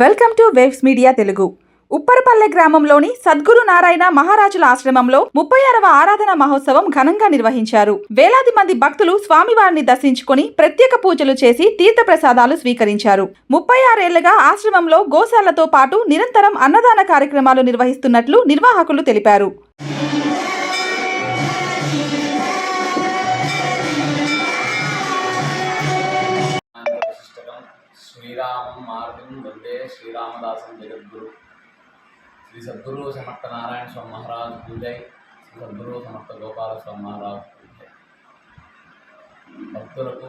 Welcome to waves media Telugu. Upparapalle గ్రామంలోని సద్గురు నారాయణ మహారాజుల ఆశ్రమంలో 36వ ఆరాధన మహోత్సవం ఘనంగా నిర్వహించారు. వేలాది మంది భక్తులు స్వామివారిని దర్శించుకొని ప్రత్యేక పూజలు చేసి తీర్థ ప్రసాదాలు స్వీకరించారు. 36 ఏళ్లుగా ఆశ్రమంలో గోశాలతో పాటు నిరంతరం అన్నదాన కార్యక్రమాలు నిర్వహిస్తున్నట్లు నిర్వాహకులు తెలిపారు. శ్రీరామం మార్గం వందే శ్రీరామదాసం జగద్గురు. శ్రీ సద్గురు సమర్థ నారాయణ స్వామి మహారాజు పూజై, శ్రీ సద్గురు సమర్థ గోపాల స్వామి మహారాజు పూజై. భక్తులకు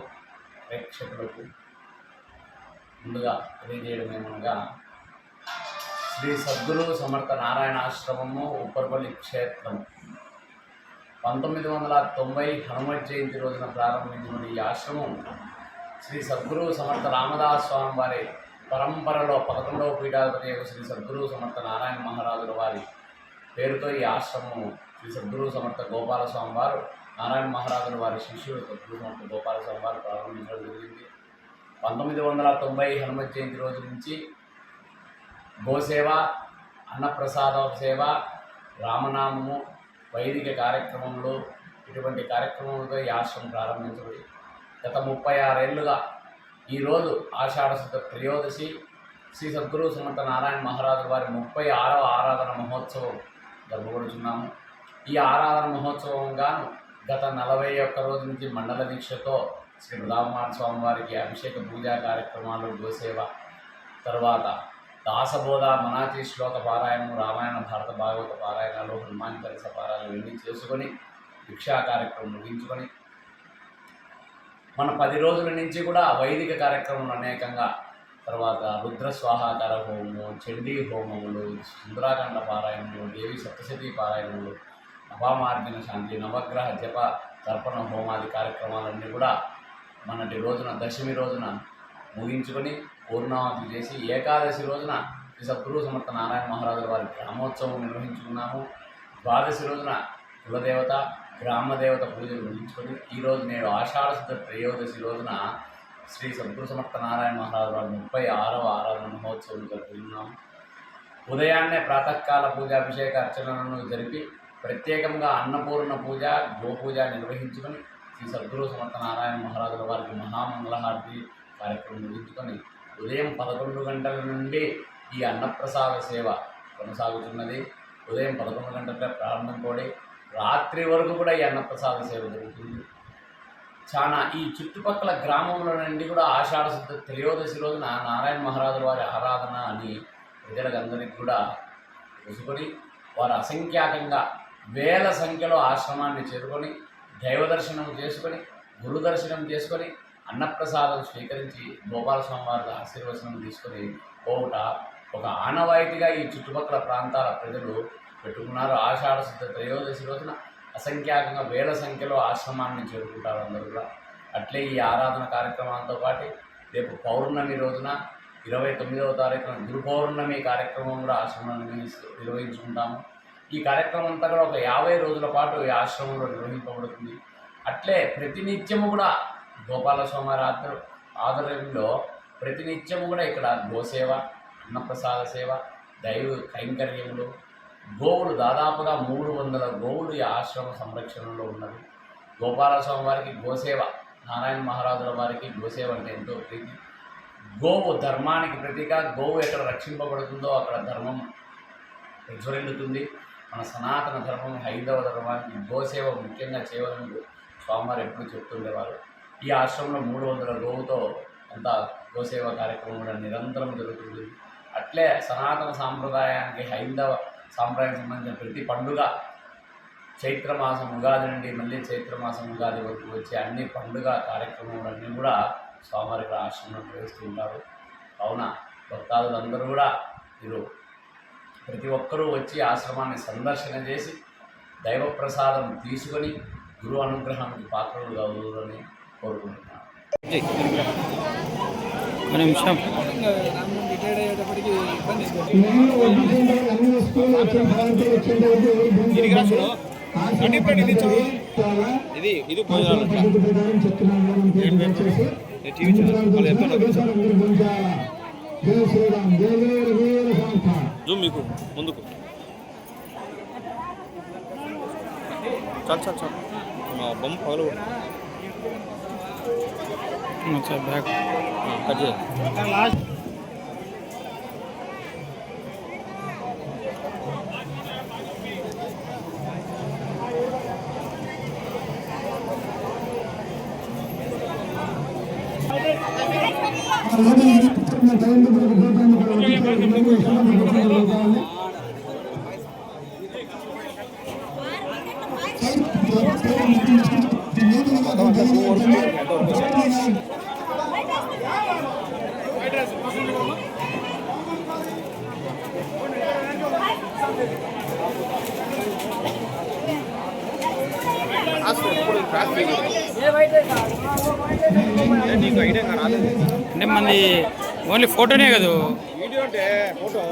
ప్రేక్షకులకు ముందుగా తెలియజేయడమేమనగా, శ్రీ సద్గురు సమర్థ నారాయణ ఆశ్రమము ఉప్పరపల్లి క్షేత్రం 1990 హనుమత్ జయంతి రోజున ప్రారంభించిన ఈ ఆశ్రమం శ్రీ సద్గురు సమర్థ రామదాస్ స్వామి వారి పరంపరలో 11వ పీఠాధిపతి శ్రీ సద్గురు సమర్థ నారాయణ మహారాజుల వారి పేరుతో ఈ ఆశ్రమము శ్రీ సద్గురు సమర్థ గోపాల స్వామి వారు, నారాయణ మహారాజుల వారి శిష్యుడు సద్గురు సమర్థ గోపాల స్వామి వారు ప్రారంభించడం జరిగింది. 1990 హనుమత్ జయంతి రోజు నుంచి గోసేవ, అన్నప్రసాద సేవ, రామనామము, వైదిక కార్యక్రమంలో ఇటువంటి కార్యక్రమంలో ఈ ఆశ్రమం ప్రారంభించబడి గత 36 ఏళ్లుగా ఈరోజు ఆషాఢ శుద్ధ త్రయోదశి శ్రీ సద్గురు సమర్థ నారాయణ మహారాజు వారి 36వ ఆరాధన మహోత్సవం జరుపుకొడుచున్నాము. ఈ ఆరాధన మహోత్సవంగాను గత 41 రోజు నుంచి మండల దీక్షతో శ్రీ బృందావన స్వామి వారికి అభిషేక పూజా కార్యక్రమాలు, గోసేవ, తర్వాత దాసబోధ, మనాచి శ్లోక పారాయణము, రామాయణ భారత భాగవత పారాయణాలు, హనుమాన్ చాలీసా పారాయణాలు ఇవన్నీ చేసుకొని భిక్షా కార్యక్రమం ముగించుకొని మన 10 రోజుల నుంచి కూడా వైదిక కార్యక్రమాలు అనేకంగా, తర్వాత రుద్ర స్వాహాకార హోమము, చండీ హోమములు, సుందరాఖండ పారాయణములు, దేవి సప్తశతీ పారాయణములు, నవామార్జన శాంతి, నవగ్రహ జప తర్పణ హోమాది కార్యక్రమాలన్నీ కూడా మనటి రోజున దశమి రోజున ముగించుకొని పూర్ణావతి చేసి ఏకాదశి రోజున శ్రీ సద్గురు సమర్థ నారాయణ మహారాజుల వారి గ్రామోత్సవం నిర్వహించుకున్నాము. ద్వాదశి రోజున కులదేవత, గ్రామదేవత పూజలు ముగించుకొని ఈరోజు నేడు ఆషాఢ శుద్ధ త్రయోదశి రోజున శ్రీ సద్గురు సమర్థ నారాయణ మహారాజు వారి 36వ ఆరాధన మహోత్సవం జరుపుకున్నాము. ఉదయాన్నే ప్రాతకాల పూజాభిషేక అర్చనలను జరిపి ప్రత్యేకంగా అన్నపూర్ణ పూజ, గోపూజ నిర్వహించుకొని శ్రీ సద్గురు సమర్థ నారాయణ మహారాజుల వారికి మహామంగళహారతి కార్యక్రమం ముగించుకొని ఉదయం 11 గంటల నుండి ఈ అన్నప్రసాద సేవ కొనసాగుతున్నది. ఉదయం 11 గంటల ప్రారంభంతోటి రాత్రి వరకు కూడా ఈ అన్నప్రసాద సేవ జరుగుతుంది. చాలా ఈ చుట్టుపక్కల గ్రామంలో నుండి కూడా ఆషాఢ శుద్ధ త్రయోదశి రోజున నారాయణ మహారాజుల వారి ఆరాధన అని ప్రజలందరికీ కూడా తెలుసుకొని వారు అసంఖ్యాకంగా వేల సంఖ్యలో ఆశ్రమాన్ని చేరుకొని దైవ దర్శనం చేసుకొని, గురు దర్శనం చేసుకొని, అన్నప్రసాదం స్వీకరించి గోపాలస్వామి వారి ఆశీర్వచనం తీసుకొని పోవుట ఒక ఆనవాయితీగా ఈ చుట్టుపక్కల ప్రాంతాల ప్రజలు పెట్టుకున్నారు. ఆషాఢ శుద్ధ త్రయోదశి రోజున అసంఖ్యాకంగా వేల సంఖ్యలో ఆశ్రమాన్ని చేరుకుంటారు అందరూ కూడా. అట్లే ఈ ఆరాధన కార్యక్రమాలతో పాటు రేపు పౌర్ణమి రోజున 29వ తారీఖున గురు పౌర్ణమి కార్యక్రమం కూడా ఆశ్రమాన్ని నిర్వహించుకుంటాము. ఈ కార్యక్రమం అంతా కూడా ఒక 50 రోజుల పాటు ఈ ఆశ్రమంలో నిర్వహింపబడుతుంది. అట్లే ప్రతినిత్యము కూడా గోపాలస్వామి ఆధ్వర్యంలో ప్రతినిత్యము కూడా ఇక్కడ గోసేవ, అన్నప్రసాద సేవ, దైవ కైంకర్యములు, గోవులు దాదాపుగా 300 గోవులు ఈ ఆశ్రమ సంరక్షణలో ఉన్నవి. గోపాలస్వామి వారికి గోసేవ, నారాయణ మహారాజుల వారికి గోసేవ అంటే ఎంతో ప్రీతి. గోవు ధర్మానికి ప్రతీక. గోవు ఎక్కడ రక్షింపబడుతుందో అక్కడ ధర్మం ప్రజ్వరిల్లుతుంది. మన సనాతన ధర్మం, హైందవ ధర్మానికి గోసేవ ముఖ్యంగా చేయవలని స్వామివారు ఎప్పుడు చెప్తుండేవారు. ఈ ఆశ్రమంలో 300 గోవుతో అంతా గోసేవ కార్యక్రమం కూడా నిరంతరం జరుగుతుంది. అట్లే సనాతన సాంప్రదాయానికి, హైందవ సాంప్రదాయానికి సంబంధించిన ప్రతి పండుగ చైత్రమాసం ఉగాది నుండి మళ్ళీ చైత్రమాసం ఉగాది వరకు వచ్చే అన్ని పండుగ కార్యక్రమాలన్నీ కూడా స్వామివారి ఆశ్రమంలో నిర్వహిస్తూ ఉంటారు. కావున భక్తాదులందరూ కూడా మీరు ప్రతి ఒక్కరూ వచ్చి ఆశ్రమాన్ని సందర్శన చేసి దైవ ప్రసాదం తీసుకొని గురు అనుగ్రహానికి పాత్రలు కావాలని కోరుకుంటున్నాను. ఒక నిమిషం. రిటైర్డ్ అయ్యేటప్పటికి ఇబ్బంది ఇది ఇది భోజనాలు టీవీ జూమ్ మీకు ముందుకు చాలు చాలు చాలు మా బొమ్మ పగలు బ్యాక్ కట్ చేయండి. అంటే మనది ఓన్లీ ఫోటోనే కదా. వీడియో అంటే ఫోటో